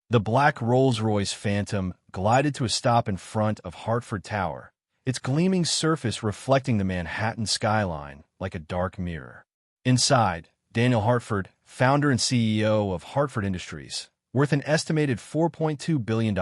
The black Rolls-Royce Phantom glided to a stop in front of Hartford Tower, its gleaming surface reflecting the Manhattan skyline like a dark mirror. Inside, Daniel Hartford, founder and CEO of Hartford Industries, worth an estimated $4.2 billion,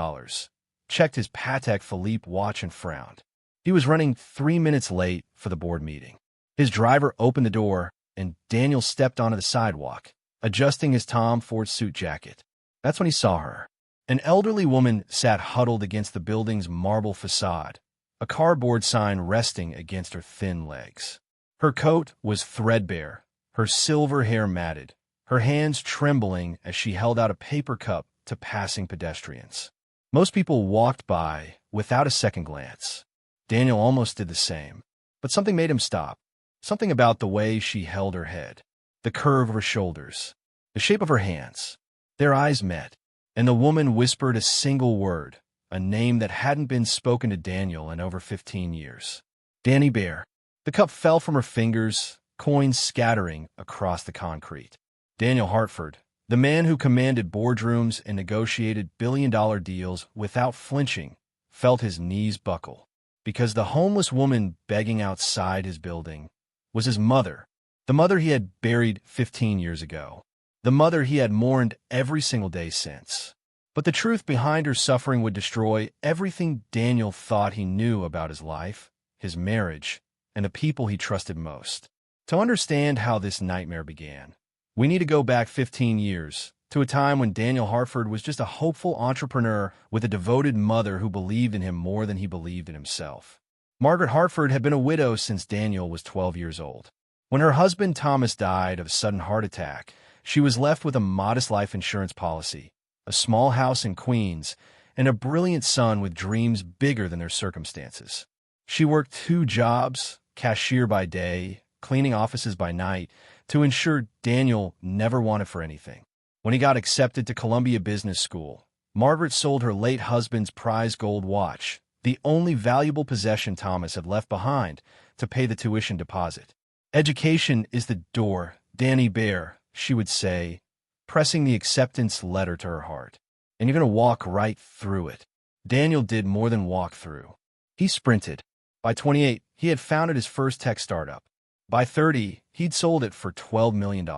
checked his Patek Philippe watch and frowned. He was running 3 minutes late for the board meeting. His driver opened the door, and Daniel stepped onto the sidewalk, adjusting his Tom Ford suit jacket. That's when he saw her. An elderly woman sat huddled against the building's marble facade, a cardboard sign resting against her thin legs. Her coat was threadbare, her silver hair matted, her hands trembling as she held out a paper cup to passing pedestrians. Most people walked by without a second glance. Daniel almost did the same, but something made him stop. Something about the way she held her head, the curve of her shoulders, the shape of her hands. Their eyes met, and the woman whispered a single word, a name that hadn't been spoken to Daniel in over 15 years. Danny Bear. The cup fell from her fingers, coins scattering across the concrete. Daniel Hartford, the man who commanded boardrooms and negotiated billion-dollar deals without flinching, felt his knees buckle. Because the homeless woman begging outside his building was his mother, the mother he had buried 15 years ago. The mother he had mourned every single day since. But the truth behind her suffering would destroy everything Daniel thought he knew about his life, his marriage, and the people he trusted most. To understand how this nightmare began, we need to go back 15 years, to a time when Daniel Hartford was just a hopeful entrepreneur with a devoted mother who believed in him more than he believed in himself. Margaret Hartford had been a widow since Daniel was 12 years old. When her husband Thomas died of a sudden heart attack, she was left with a modest life insurance policy, a small house in Queens, and a brilliant son with dreams bigger than their circumstances. She worked 2 jobs, cashier by day, cleaning offices by night, to ensure Daniel never wanted for anything. When he got accepted to Columbia Business School, Margaret sold her late husband's prize gold watch, the only valuable possession Thomas had left behind, to pay the tuition deposit. Education is the door, Danny Bear, she would say, pressing the acceptance letter to her heart. And you're going to walk right through it. Daniel did more than walk through. He sprinted. By 28, he had founded his first tech startup. By 30, he'd sold it for $12 million.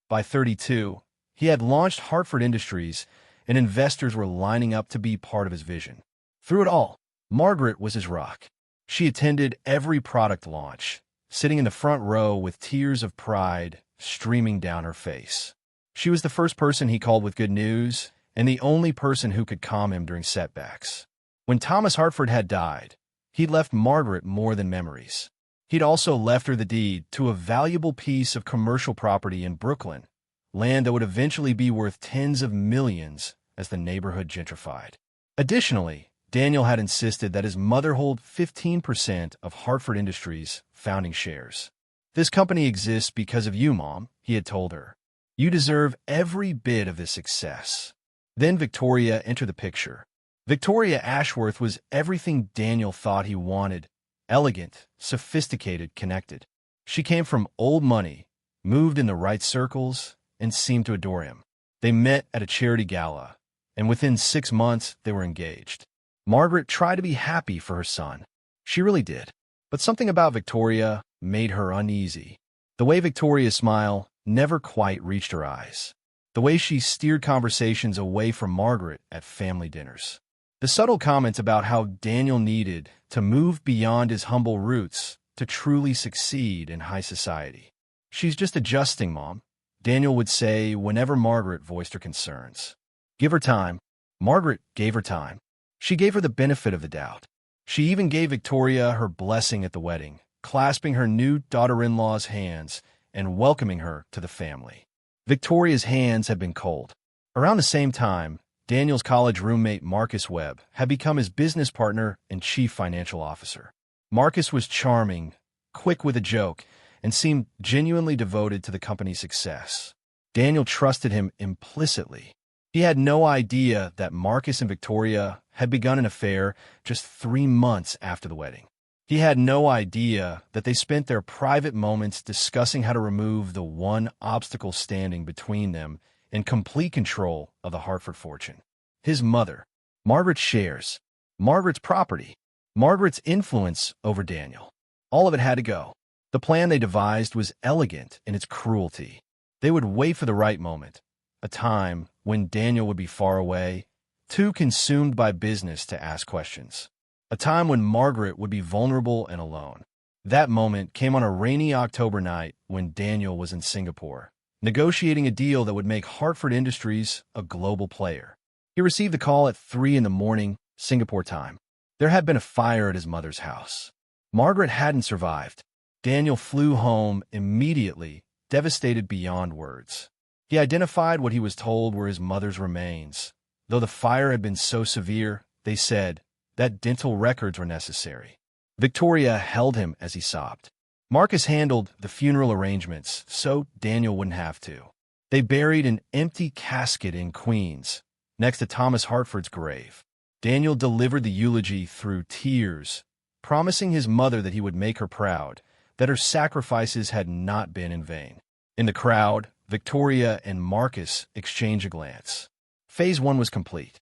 By 32, he had launched Hartford Industries, and investors were lining up to be part of his vision. Through it all, Margaret was his rock. She attended every product launch, sitting in the front row with tears of pride streaming down her face. She was the first person he called with good news, and the only person who could calm him during setbacks. When Thomas Hartford had died, he'd left Margaret more than memories. He'd also left her the deed to a valuable piece of commercial property in Brooklyn, land that would eventually be worth tens of millions as the neighborhood gentrified. Additionally, Daniel had insisted that his mother hold 15% of Hartford Industries' founding shares. "This company exists because of you, Mom," he had told her. "You deserve every bit of this success." Then Victoria entered the picture. Victoria Ashworth was everything Daniel thought he wanted: elegant, sophisticated, connected. She came from old money, moved in the right circles, and seemed to adore him. They met at a charity gala, and within 6 months they were engaged. Margaret tried to be happy for her son. She really did. But something about Victoria made her uneasy. The way Victoria's smile never quite reached her eyes. The way she steered conversations away from Margaret at family dinners. The subtle comments about how Daniel needed to move beyond his humble roots to truly succeed in high society. "She's just adjusting, Mom," Daniel would say whenever Margaret voiced her concerns. "Give her time." Margaret gave her time. She gave her the benefit of the doubt. She even gave Victoria her blessing at the wedding, clasping her new daughter-in-law's hands and welcoming her to the family. Victoria's hands had been cold. Around the same time, Daniel's college roommate Marcus Webb had become his business partner and chief financial officer. Marcus was charming, quick with a joke, and seemed genuinely devoted to the company's success. Daniel trusted him implicitly. He had no idea that Marcus and Victoria had begun an affair just 3 months after the wedding. He had no idea that they spent their private moments discussing how to remove the one obstacle standing between them and complete control of the Hartford fortune. His mother, Margaret's shares, Margaret's property, Margaret's influence over Daniel. All of it had to go. The plan they devised was elegant in its cruelty. They would wait for the right moment, a time when Daniel would be far away, too consumed by business to ask questions. A time when Margaret would be vulnerable and alone. That moment came on a rainy October night when Daniel was in Singapore, negotiating a deal that would make Hartford Industries a global player. He received the call at 3 a.m, Singapore time. There had been a fire at his mother's house. Margaret hadn't survived. Daniel flew home immediately, devastated beyond words. He identified what he was told were his mother's remains. Though the fire had been so severe, they said, that dental records were necessary. Victoria held him as he sobbed. Marcus handled the funeral arrangements so Daniel wouldn't have to. They buried an empty casket in Queens, next to Thomas Hartford's grave. Daniel delivered the eulogy through tears, promising his mother that he would make her proud, that her sacrifices had not been in vain. In the crowd, Victoria and Marcus exchanged a glance. Phase 1 was complete.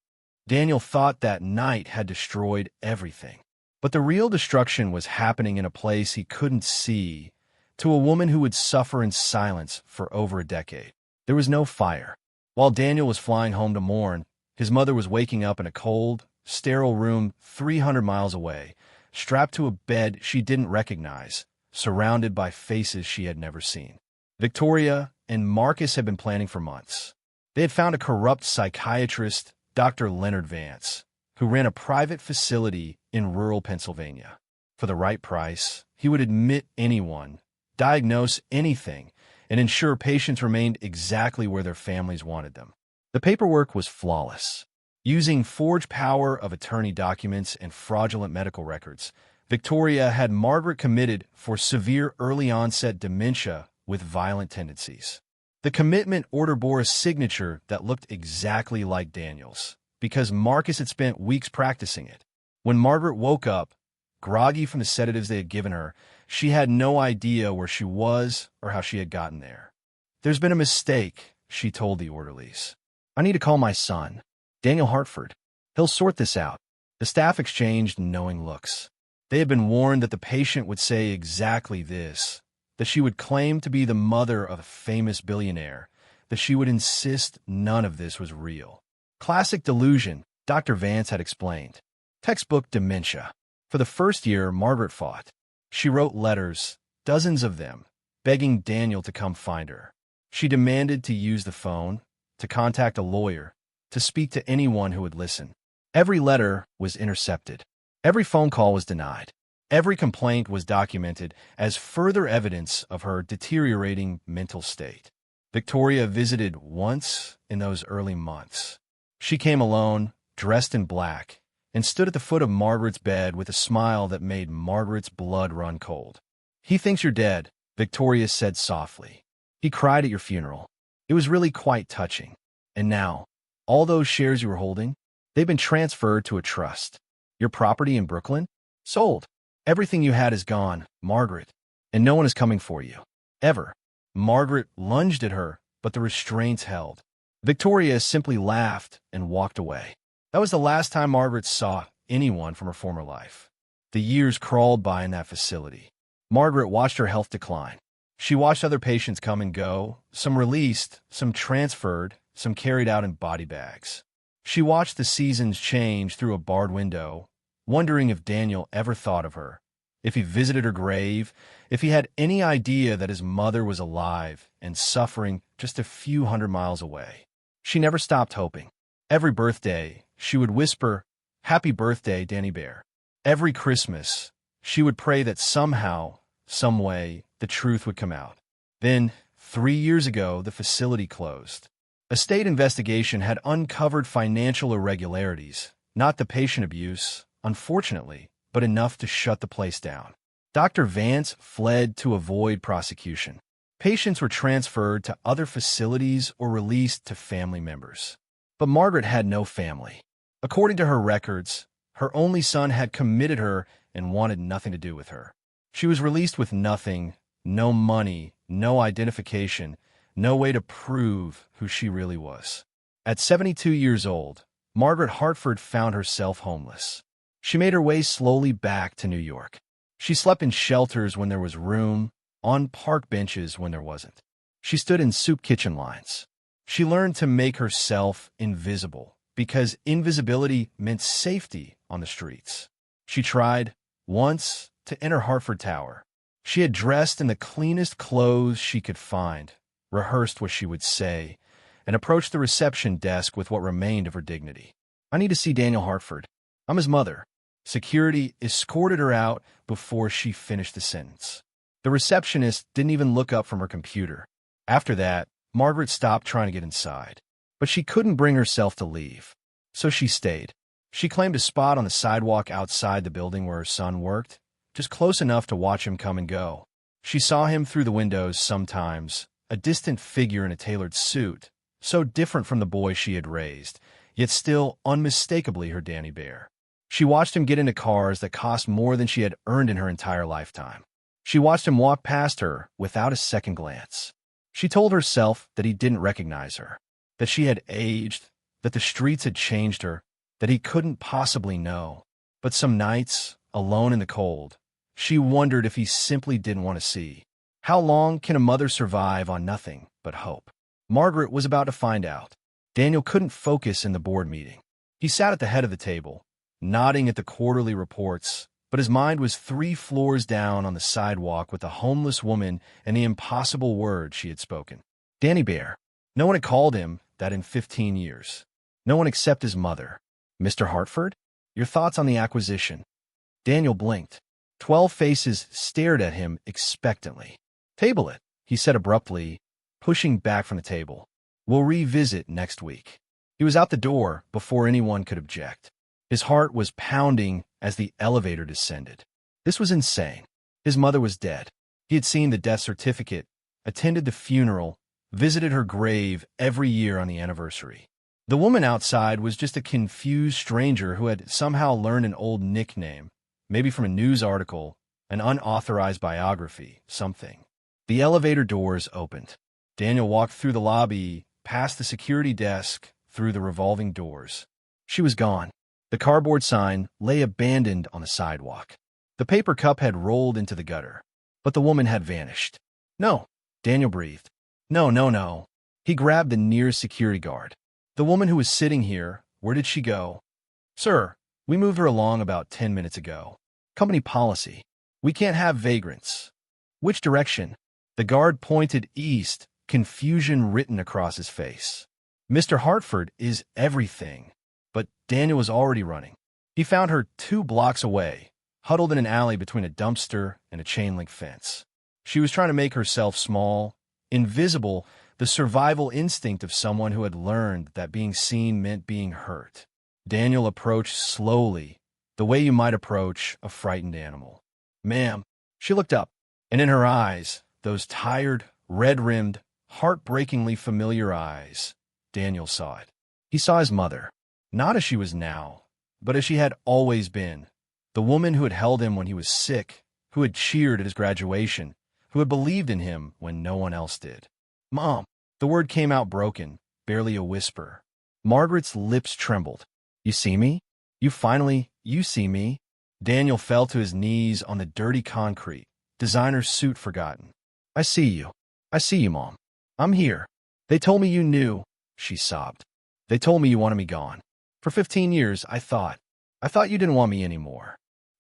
Daniel thought that night had destroyed everything. But the real destruction was happening in a place he couldn't see, to a woman who would suffer in silence for over a decade. There was no fire. While Daniel was flying home to mourn, his mother was waking up in a cold, sterile room 300 miles away, strapped to a bed she didn't recognize, surrounded by faces she had never seen. Victoria and Marcus had been planning for months. They had found a corrupt psychiatrist, Dr. Leonard Vance, who ran a private facility in rural Pennsylvania. For the right price, he would admit anyone, diagnose anything, and ensure patients remained exactly where their families wanted them. The paperwork was flawless. Using forged power of attorney documents and fraudulent medical records, Victoria had Margaret committed for severe early-onset dementia with violent tendencies. The commitment order bore a signature that looked exactly like Daniel's, because Marcus had spent weeks practicing it. When Margaret woke up, groggy from the sedatives they had given her, she had no idea where she was or how she had gotten there. "There's been a mistake," she told the orderlies. "I need to call my son, Daniel Hartford. He'll sort this out." The staff exchanged knowing looks. They had been warned that the patient would say exactly this, that she would claim to be the mother of a famous billionaire, that she would insist none of this was real. Classic delusion, Dr. Vance had explained. Textbook dementia. For the first year, Margaret fought. She wrote letters, dozens of them, begging Daniel to come find her. She demanded to use the phone, to contact a lawyer, to speak to anyone who would listen. Every letter was intercepted. Every phone call was denied. Every complaint was documented as further evidence of her deteriorating mental state. Victoria visited once in those early months. She came alone, dressed in black, and stood at the foot of Margaret's bed with a smile that made Margaret's blood run cold. "He thinks you're dead," Victoria said softly. "He cried at your funeral. It was really quite touching. And now, all those shares you were holding, they've been transferred to a trust. Your property in Brooklyn? Sold. Everything you had is gone, Margaret, and no one is coming for you. Ever." Margaret lunged at her, but the restraints held. Victoria simply laughed and walked away. That was the last time Margaret saw anyone from her former life. The years crawled by in that facility. Margaret watched her health decline. She watched other patients come and go, some released, some transferred, some carried out in body bags. She watched the seasons change through a barred window, wondering if Daniel ever thought of her, if he visited her grave, if he had any idea that his mother was alive and suffering just a few hundred miles away. She never stopped hoping. Every birthday, she would whisper, "Happy birthday, Danny Bear." Every Christmas, she would pray that somehow, some way, the truth would come out. Then, 3 years ago, the facility closed. A state investigation had uncovered financial irregularities, not the patient abuse, unfortunately, but enough to shut the place down. Dr. Vance fled to avoid prosecution. Patients were transferred to other facilities or released to family members. But Margaret had no family. According to her records, her only son had committed her and wanted nothing to do with her. She was released with nothing, no money, no identification, no way to prove who she really was. At 72 years old, Margaret Hartford found herself homeless. She made her way slowly back to New York. She slept in shelters when there was room, on park benches when there wasn't. She stood in soup kitchen lines. She learned to make herself invisible, because invisibility meant safety on the streets. She tried, once, to enter Hartford Tower. She had dressed in the cleanest clothes she could find, rehearsed what she would say, and approached the reception desk with what remained of her dignity. "I need to see Daniel Hartford. I'm his mother." Security escorted her out before she finished the sentence. The receptionist didn't even look up from her computer. After that, Margaret stopped trying to get inside. But she couldn't bring herself to leave. So she stayed. She claimed a spot on the sidewalk outside the building where her son worked, just close enough to watch him come and go. She saw him through the windows sometimes, a distant figure in a tailored suit, so different from the boy she had raised, yet still unmistakably her Danny Bear. She watched him get into cars that cost more than she had earned in her entire lifetime. She watched him walk past her without a second glance. She told herself that he didn't recognize her, that she had aged, that the streets had changed her, that he couldn't possibly know. But some nights, alone in the cold, she wondered if he simply didn't want to see. How long can a mother survive on nothing but hope? Margaret was about to find out. Daniel couldn't focus in the board meeting. He sat at the head of the table, nodding at the quarterly reports, but his mind was 3 floors down on the sidewalk with the homeless woman and the impossible words she had spoken. Danny Bear. No one had called him that in 15 years. No one except his mother. "Mr. Hartford? Your thoughts on the acquisition?" Daniel blinked. 12 faces stared at him expectantly. "Table it," he said abruptly, pushing back from the table. "We'll revisit next week." He was out the door before anyone could object. His heart was pounding as the elevator descended. This was insane. His mother was dead. He had seen the death certificate, attended the funeral, visited her grave every year on the anniversary. The woman outside was just a confused stranger who had somehow learned an old nickname, maybe from a news article, an unauthorized biography, something. The elevator doors opened. Daniel walked through the lobby, past the security desk, through the revolving doors. She was gone. The cardboard sign lay abandoned on the sidewalk. The paper cup had rolled into the gutter. But the woman had vanished. "No," Daniel breathed. "No, no, no." He grabbed the nearest security guard. "The woman who was sitting here, where did she go?" "Sir, we moved her along about 10 minutes ago. Company policy. We can't have vagrants." "Which direction?" The guard pointed east, confusion written across his face. "Mr. Hartford is everything." But Daniel was already running. He found her 2 blocks away, huddled in an alley between a dumpster and a chain-link fence. She was trying to make herself small, invisible, the survival instinct of someone who had learned that being seen meant being hurt. Daniel approached slowly, the way you might approach a frightened animal. "Ma'am." She looked up, and in her eyes, those tired, red-rimmed, heartbreakingly familiar eyes, Daniel saw it. He saw his mother. Not as she was now, but as she had always been. The woman who had held him when he was sick, who had cheered at his graduation, who had believed in him when no one else did. "Mom." The word came out broken, barely a whisper. Margaret's lips trembled. "You see me? You see me?" Daniel fell to his knees on the dirty concrete, designer suit forgotten. I see you, Mom. I'm here. They told me you knew," she sobbed. "They told me you wanted me gone. For 15 years, I thought you didn't want me anymore."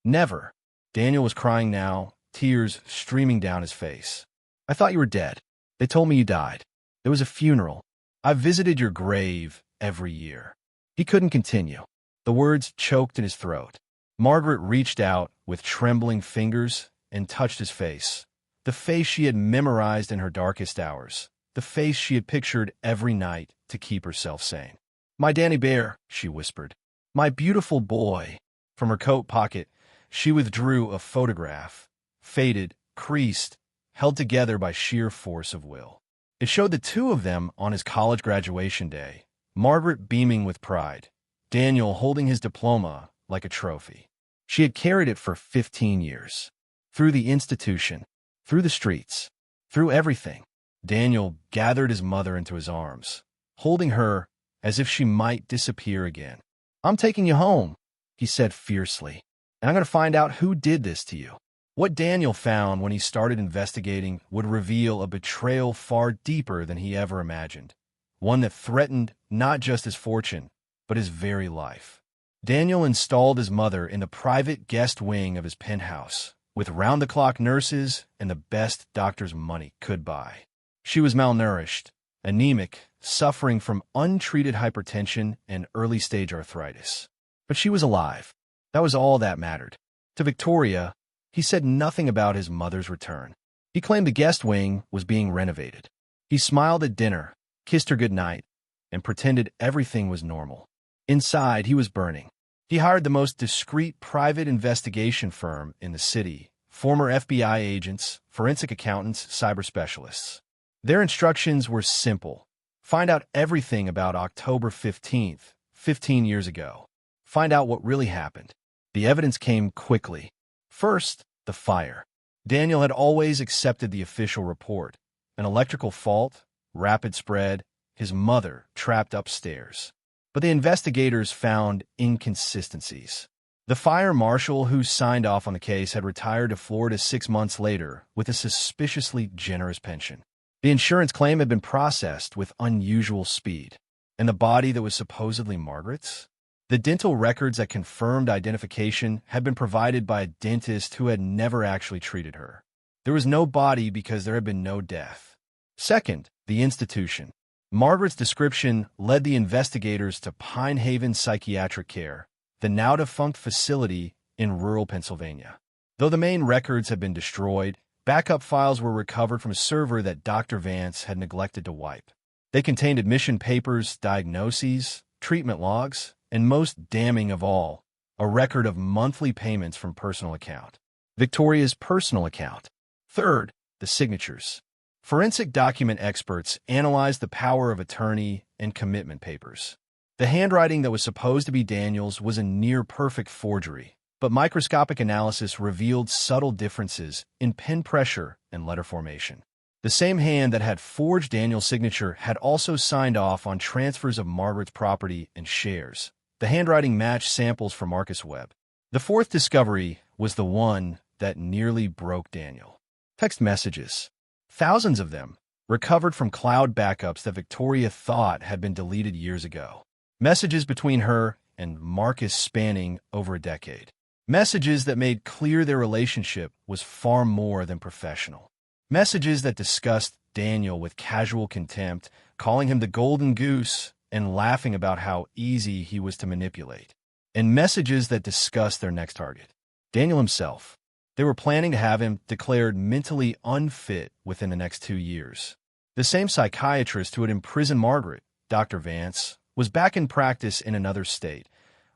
"Never." Daniel was crying now, tears streaming down his face. "I thought you were dead. They told me you died. There was a funeral. I've visited your grave every year." He couldn't continue. The words choked in his throat. Margaret reached out with trembling fingers and touched his face. The face she had memorized in her darkest hours. The face she had pictured every night to keep herself sane. "My Danny Bear," she whispered. "My beautiful boy." From her coat pocket, she withdrew a photograph, faded, creased, held together by sheer force of will. It showed the 2 of them on his college graduation day, Margaret beaming with pride, Daniel holding his diploma like a trophy. She had carried it for 15 years. Through the institution, through the streets, through everything. Daniel gathered his mother into his arms, holding her as if she might disappear again. "I'm taking you home," he said fiercely, "and I'm going to find out who did this to you." What Daniel found when he started investigating would reveal a betrayal far deeper than he ever imagined, one that threatened not just his fortune, but his very life. Daniel installed his mother in the private guest wing of his penthouse, with round-the-clock nurses and the best doctor's money could buy. She was malnourished, anemic, suffering from untreated hypertension and early-stage arthritis. But she was alive. That was all that mattered. To Victoria, he said nothing about his mother's return. He claimed the guest wing was being renovated. He smiled at dinner, kissed her goodnight, and pretended everything was normal. Inside, he was burning. He hired the most discreet private investigation firm in the city, former FBI agents, forensic accountants, cyber specialists. Their instructions were simple. Find out everything about October 15th, 15 years ago. Find out what really happened. The evidence came quickly. First, the fire. Daniel had always accepted the official report. An electrical fault, rapid spread, his mother trapped upstairs. But the investigators found inconsistencies. The fire marshal who signed off on the case had retired to Florida 6 months later with a suspiciously generous pension. The insurance claim had been processed with unusual speed. And the body that was supposedly Margaret's? The dental records that confirmed identification had been provided by a dentist who had never actually treated her. There was no body because there had been no death. Second, the institution. Margaret's description led the investigators to Pine Haven Psychiatric Care, the now-defunct facility in rural Pennsylvania. Though the main records had been destroyed, backup files were recovered from a server that Dr. Vance had neglected to wipe. They contained admission papers, diagnoses, treatment logs, and most damning of all, a record of monthly payments from personal account. Victoria's personal account. Third, the signatures. Forensic document experts analyzed the power of attorney and commitment papers. The handwriting that was supposed to be Daniel's was a near-perfect forgery, but microscopic analysis revealed subtle differences in pen pressure and letter formation. The same hand that had forged Daniel's signature had also signed off on transfers of Margaret's property and shares. The handwriting matched samples from Marcus Webb. The fourth discovery was the one that nearly broke Daniel. Text messages. Thousands of them, recovered from cloud backups that Victoria thought had been deleted years ago. Messages between her and Marcus spanning over a decade. Messages that made clear their relationship was far more than professional. Messages that discussed Daniel with casual contempt, calling him the golden goose, and laughing about how easy he was to manipulate. And messages that discussed their next target. Daniel himself. They were planning to have him declared mentally unfit within the next 2 years. The same psychiatrist who had imprisoned Margaret, Dr. Vance, was back in practice in another state,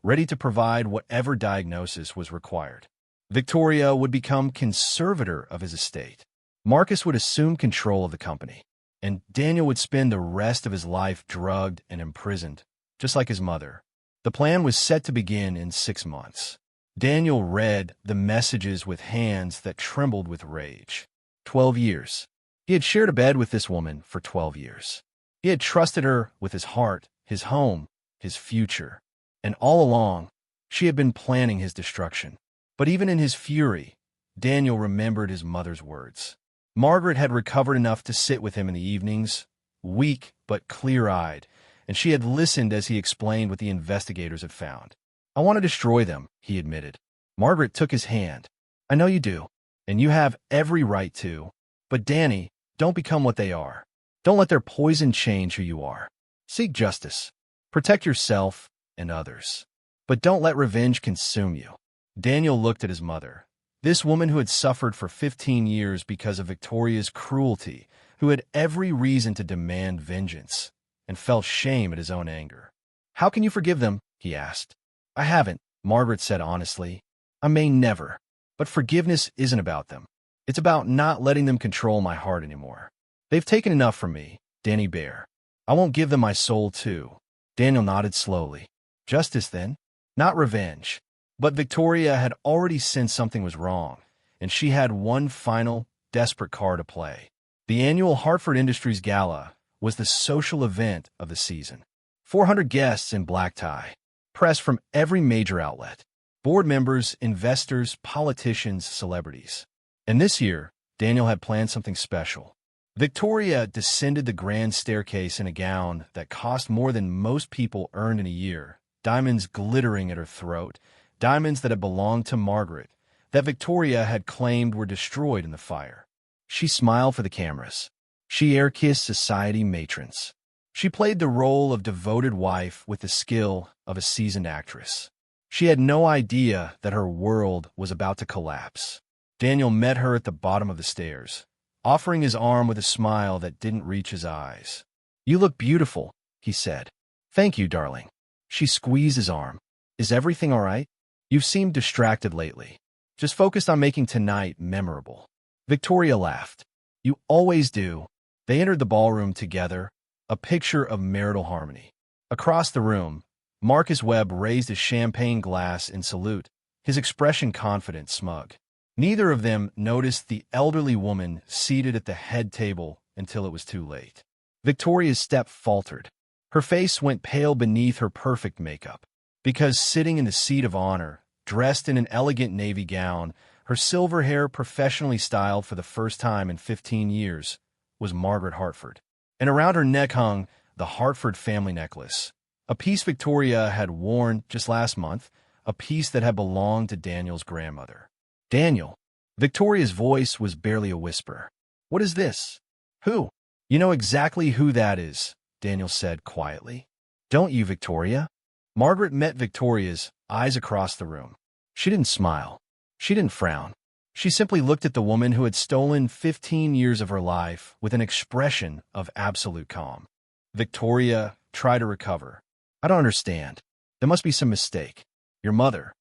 ready to provide whatever diagnosis was required. Victoria would become conservator of his estate. Marcus would assume control of the company, and Daniel would spend the rest of his life drugged and imprisoned, just like his mother. The plan was set to begin in 6 months. Daniel read the messages with hands that trembled with rage. 12 years. He had shared a bed with this woman for 12 years. He had trusted her with his heart, his home, his future. And all along, she had been planning his destruction. But even in his fury, Daniel remembered his mother's words. Margaret had recovered enough to sit with him in the evenings, weak but clear-eyed, and she had listened as he explained what the investigators had found. "I want to destroy them," he admitted. Margaret took his hand. "I know you do, and you have every right to. But Danny, don't become what they are. Don't let their poison change who you are. Seek justice. Protect yourself and others. But don't let revenge consume you." Daniel looked at his mother. This woman who had suffered for 15 years because of Victoria's cruelty, who had every reason to demand vengeance, and felt shame at his own anger. "How can you forgive them?" he asked. "I haven't," Margaret said honestly. "I may never. But forgiveness isn't about them. It's about not letting them control my heart anymore. They've taken enough from me, Danny Bear. I won't give them my soul too." Daniel nodded slowly. Justice, then? Not revenge. But Victoria had already sensed something was wrong, and she had one final, desperate card to play. The annual Hartford Industries Gala was the social event of the season. 400 guests in black tie, press from every major outlet, board members, investors, politicians, celebrities. And this year, Daniel had planned something special. Victoria descended the grand staircase in a gown that cost more than most people earned in a year, diamonds glittering at her throat, diamonds that had belonged to Margaret, that Victoria had claimed were destroyed in the fire. She smiled for the cameras. She air-kissed society matrons. She played the role of devoted wife with the skill of a seasoned actress. She had no idea that her world was about to collapse. Daniel met her at the bottom of the stairs, offering his arm with a smile that didn't reach his eyes. "You look beautiful," he said. "Thank you, darling." She squeezed his arm. "Is everything all right? You've seemed distracted lately. Just focused on making tonight memorable." Victoria laughed. "You always do." They entered the ballroom together, a picture of marital harmony. Across the room, Marcus Webb raised his champagne glass in salute, his expression confident, smug. Neither of them noticed the elderly woman seated at the head table until it was too late. Victoria's step faltered. Her face went pale beneath her perfect makeup, because sitting in the seat of honor, dressed in an elegant navy gown, her silver hair professionally styled for the first time in 15 years, was Margaret Hartford. And around her neck hung the Hartford family necklace, a piece Victoria had worn just last month, a piece that had belonged to Daniel's grandmother. "Daniel." Victoria's voice was barely a whisper. "What is this?" "Who?" "You know exactly who that is," Daniel said quietly. "Don't you, Victoria?" Margaret met Victoria's eyes across the room. She didn't smile. She didn't frown. She simply looked at the woman who had stolen 15 years of her life with an expression of absolute calm. Victoria tried to recover. "I don't understand. There must be some mistake. Your mother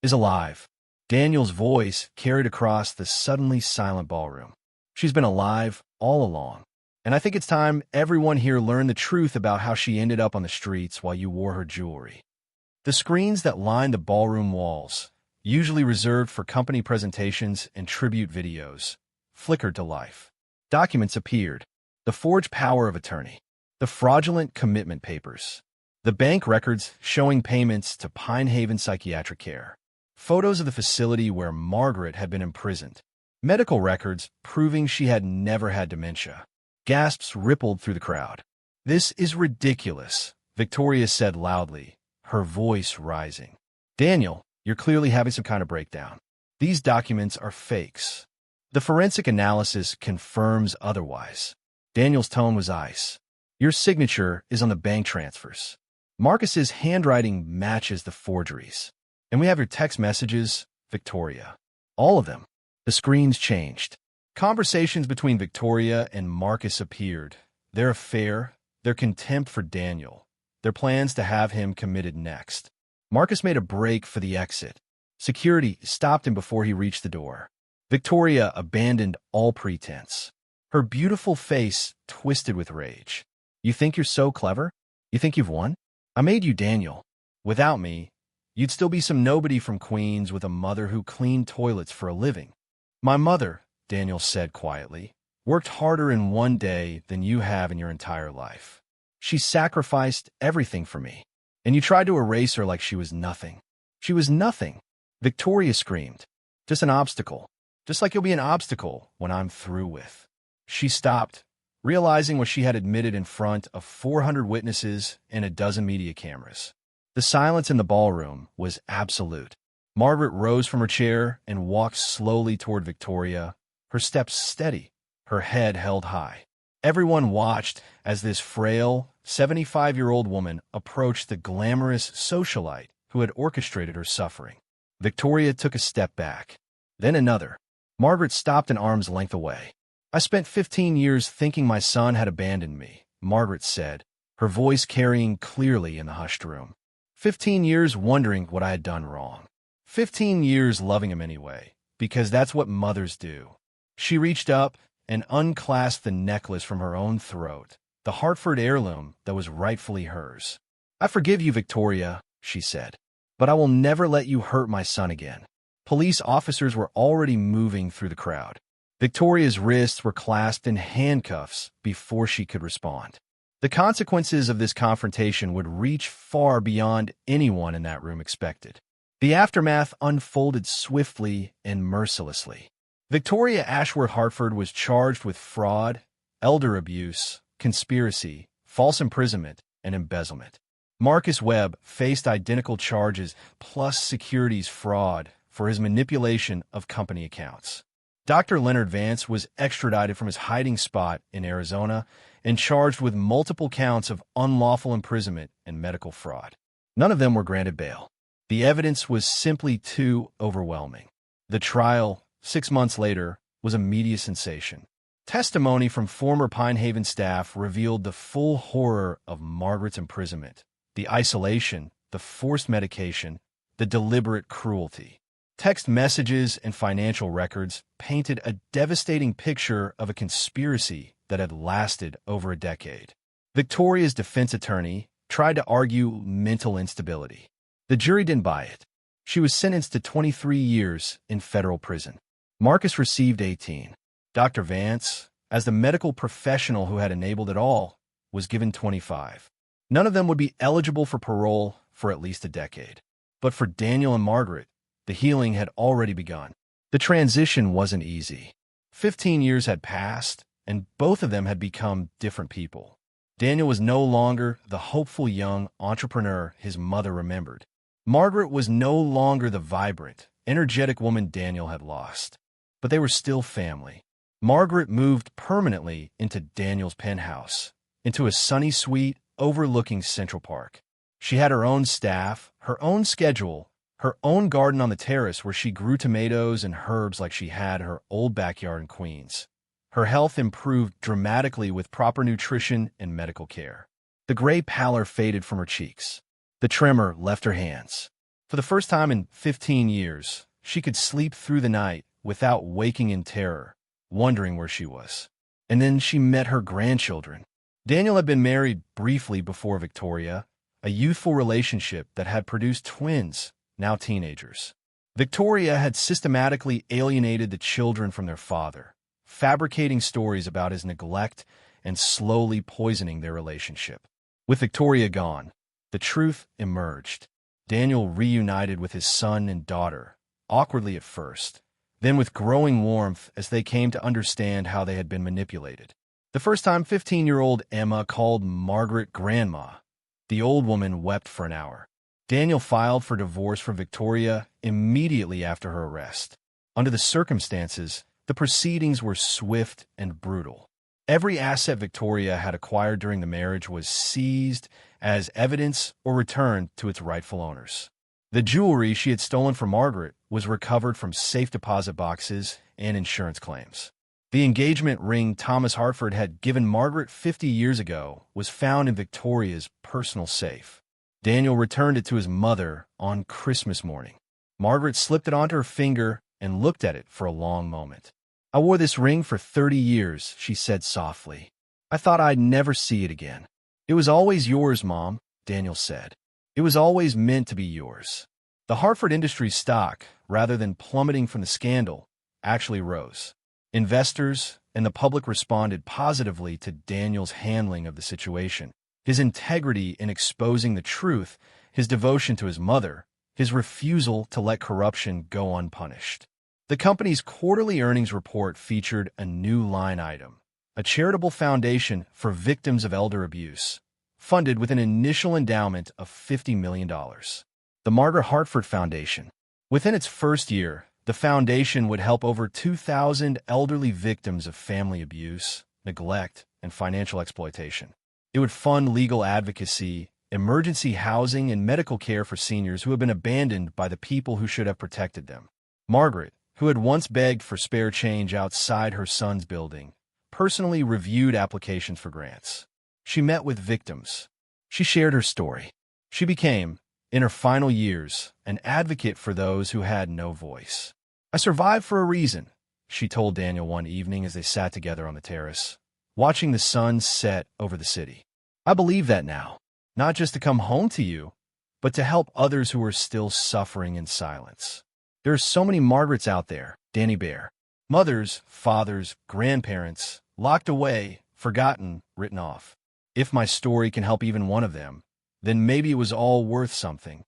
is alive." Daniel's voice carried across the suddenly silent ballroom. "She's been alive all along. And I think it's time everyone here learned the truth about how she ended up on the streets while you wore her jewelry." The screens that lined the ballroom walls, usually reserved for company presentations and tribute videos, flickered to life. Documents appeared. The forged power of attorney. The fraudulent commitment papers. The bank records showing payments to Pine Haven Psychiatric Care. Photos of the facility where Margaret had been imprisoned. Medical records proving she had never had dementia. Gasps rippled through the crowd. "This is ridiculous," Victoria said loudly, her voice rising. "Daniel, you're clearly having some kind of breakdown. These documents are fakes. The forensic analysis confirms otherwise." Daniel's tone was ice. "Your signature is on the bank transfers. Marcus's handwriting matches the forgeries. And we have your text messages, Victoria. All of them." The screens changed. Conversations between Victoria and Marcus appeared. Their affair, their contempt for Daniel, their plans to have him committed next. Marcus made a break for the exit. Security stopped him before he reached the door. Victoria abandoned all pretense. Her beautiful face twisted with rage. "You think you're so clever? You think you've won? I made you Daniel. Without me, you'd still be some nobody from Queens with a mother who cleaned toilets for a living." "My mother," Daniel said quietly, "worked harder in one day than you have in your entire life. She sacrificed everything for me. And you tried to erase her like she was nothing." "She was nothing," Victoria screamed. "Just an obstacle. Just like you'll be an obstacle when I'm through with." She stopped, realizing what she had admitted in front of 400 witnesses and a dozen media cameras. The silence in the ballroom was absolute. Margaret rose from her chair and walked slowly toward Victoria, her steps steady, her head held high. Everyone watched as this frail, 75-year-old woman approached the glamorous socialite who had orchestrated her suffering. Victoria took a step back, then another. Margaret stopped an arm's length away. "I spent 15 years thinking my son had abandoned me," Margaret said, her voice carrying clearly in the hushed room. 15 years wondering what I had done wrong. 15 years loving him anyway, because that's what mothers do." She reached up and unclasped the necklace from her own throat, the Hartford heirloom that was rightfully hers. "I forgive you, Victoria," she said, "but I will never let you hurt my son again." Police officers were already moving through the crowd. Victoria's wrists were clasped in handcuffs before she could respond. The consequences of this confrontation would reach far beyond anyone in that room expected. The aftermath unfolded swiftly and mercilessly. Victoria Ashworth Hartford was charged with fraud, elder abuse, conspiracy, false imprisonment, and embezzlement. Marcus Webb faced identical charges plus securities fraud for his manipulation of company accounts. Dr. Leonard Vance was extradited from his hiding spot in Arizona and charged with multiple counts of unlawful imprisonment and medical fraud. None of them were granted bail. The evidence was simply too overwhelming. The trial, 6 months later, was a media sensation. Testimony from former Pine Haven staff revealed the full horror of Margaret's imprisonment, the isolation, the forced medication, the deliberate cruelty. Text messages and financial records painted a devastating picture of a conspiracy that had lasted over a decade. Victoria's defense attorney tried to argue mental instability. The jury didn't buy it. She was sentenced to 23 years in federal prison. Marcus received 18. Dr. Vance, as the medical professional who had enabled it all, was given 25. None of them would be eligible for parole for at least a decade. But for Daniel and Margaret, the healing had already begun. The transition wasn't easy. 15 years had passed, and both of them had become different people. Daniel was no longer the hopeful young entrepreneur his mother remembered. Margaret was no longer the vibrant, energetic woman Daniel had lost. But they were still family. Margaret moved permanently into Daniel's penthouse, into a sunny suite overlooking Central Park. She had her own staff, her own schedule, her own garden on the terrace where she grew tomatoes and herbs like she had her old backyard in Queens. Her health improved dramatically with proper nutrition and medical care. The gray pallor faded from her cheeks. The tremor left her hands. For the first time in 15 years, she could sleep through the night without waking in terror, wondering where she was. And then she met her grandchildren. Daniel had been married briefly before Victoria, a youthful relationship that had produced twins, now teenagers. Victoria had systematically alienated the children from their father, fabricating stories about his neglect and slowly poisoning their relationship. With Victoria gone, the truth emerged. Daniel reunited with his son and daughter, awkwardly at first, then with growing warmth as they came to understand how they had been manipulated. The first time 15-year-old Emma called Margaret grandma, the old woman wept for an hour. Daniel filed for divorce from Victoria immediately after her arrest. Under the circumstances, the proceedings were swift and brutal. Every asset Victoria had acquired during the marriage was seized as evidence or returned to its rightful owners. The jewelry she had stolen from Margaret was recovered from safe deposit boxes and insurance claims. The engagement ring Thomas Hartford had given Margaret 50 years ago was found in Victoria's personal safe. Daniel returned it to his mother on Christmas morning. Margaret slipped it onto her finger and looked at it for a long moment. "I wore this ring for 30 years, she said softly. "I thought I'd never see it again." "It was always yours, Mom," Daniel said. "It was always meant to be yours." The Hartford Industries stock, rather than plummeting from the scandal, actually rose. Investors and the public responded positively to Daniel's handling of the situation. His integrity in exposing the truth, his devotion to his mother, his refusal to let corruption go unpunished. The company's quarterly earnings report featured a new line item, a charitable foundation for victims of elder abuse, funded with an initial endowment of $50 million. The Margaret Hartford Foundation. Within its first year, the foundation would help over 2,000 elderly victims of family abuse, neglect, and financial exploitation. It would fund legal advocacy, emergency housing, and medical care for seniors who had been abandoned by the people who should have protected them. Margaret, who had once begged for spare change outside her son's building, personally reviewed applications for grants. She met with victims. She shared her story. She became, in her final years, an advocate for those who had no voice. "I survived for a reason," she told Daniel one evening as they sat together on the terrace, watching the sun set over the city. "I believe that now, not just to come home to you, but to help others who are still suffering in silence. There are so many Margarets out there, Danny Bear. Mothers, fathers, grandparents, locked away, forgotten, written off. If my story can help even one of them, then maybe it was all worth something.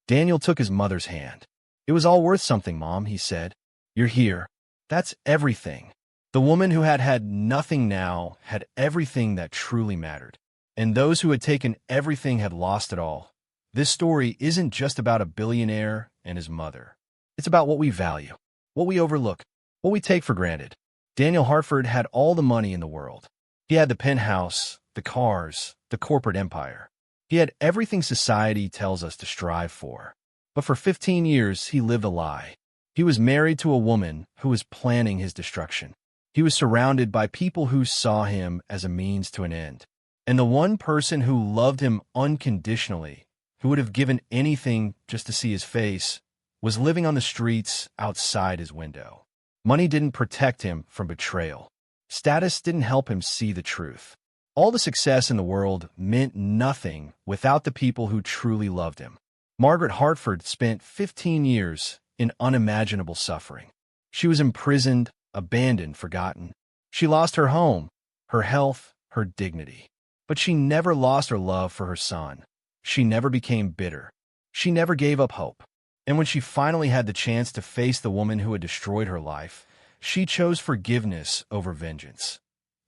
Daniel took his mother's hand. It was all worth something, Mom, he said. You're here. That's everything. The woman who had had nothing now had everything that truly mattered. And those who had taken everything had lost it all. This story isn't just about a billionaire and his mother. It's about what we value, what we overlook, what we take for granted. Daniel Hartford had all the money in the world. He had the penthouse, the cars, the corporate empire. He had everything society tells us to strive for. But for 15 years, he lived a lie. He was married to a woman who was planning his destruction. He was surrounded by people who saw him as a means to an end. And the one person who loved him unconditionally, who would have given anything just to see his face, was living on the streets outside his window. Money didn't protect him from betrayal. Status didn't help him see the truth. All the success in the world meant nothing without the people who truly loved him. Margaret Hartford spent 15 years in unimaginable suffering. She was imprisoned, abandoned, forgotten. She lost her home, her health, her dignity. But she never lost her love for her son. She never became bitter. She never gave up hope. And when she finally had the chance to face the woman who had destroyed her life, she chose forgiveness over vengeance.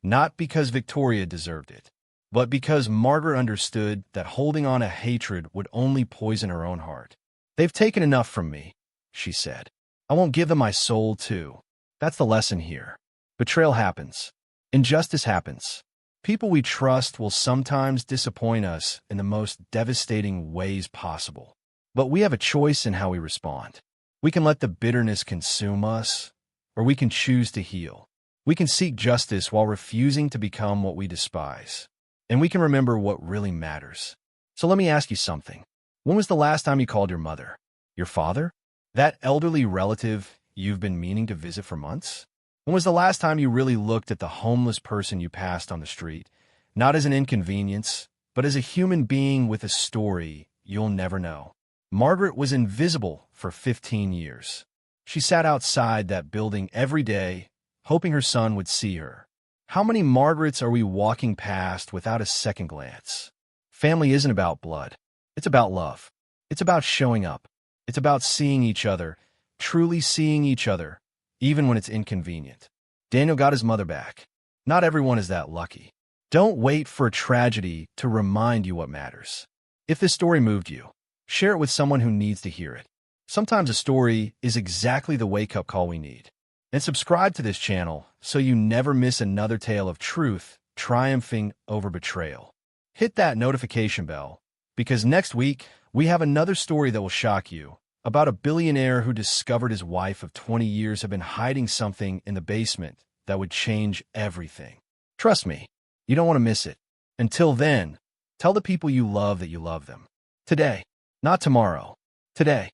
Not because Victoria deserved it, but because Margaret understood that holding on to hatred would only poison her own heart. They've taken enough from me, she said. I won't give them my soul, too. That's the lesson here. Betrayal happens. Injustice happens. People we trust will sometimes disappoint us in the most devastating ways possible. But we have a choice in how we respond. We can let the bitterness consume us, or we can choose to heal. We can seek justice while refusing to become what we despise. And we can remember what really matters. So let me ask you something. When was the last time you called your mother? Your father? That elderly relative you've been meaning to visit for months? When was the last time you really looked at the homeless person you passed on the street, not as an inconvenience, but as a human being with a story you'll never know? Margaret was invisible for 15 years. She sat outside that building every day, hoping her son would see her. How many Margarets are we walking past without a second glance? Family isn't about blood. It's about love. It's about showing up. It's about seeing each other, truly seeing each other, even when it's inconvenient. Daniel got his mother back. Not everyone is that lucky. Don't wait for a tragedy to remind you what matters. If this story moved you, share it with someone who needs to hear it. Sometimes a story is exactly the wake-up call we need. And subscribe to this channel so you never miss another tale of truth triumphing over betrayal. Hit that notification bell, because next week we have another story that will shock you about a billionaire who discovered his wife of 20 years had been hiding something in the basement that would change everything. Trust me, you don't want to miss it. Until then, tell the people you love that you love them. Today, not tomorrow. Today.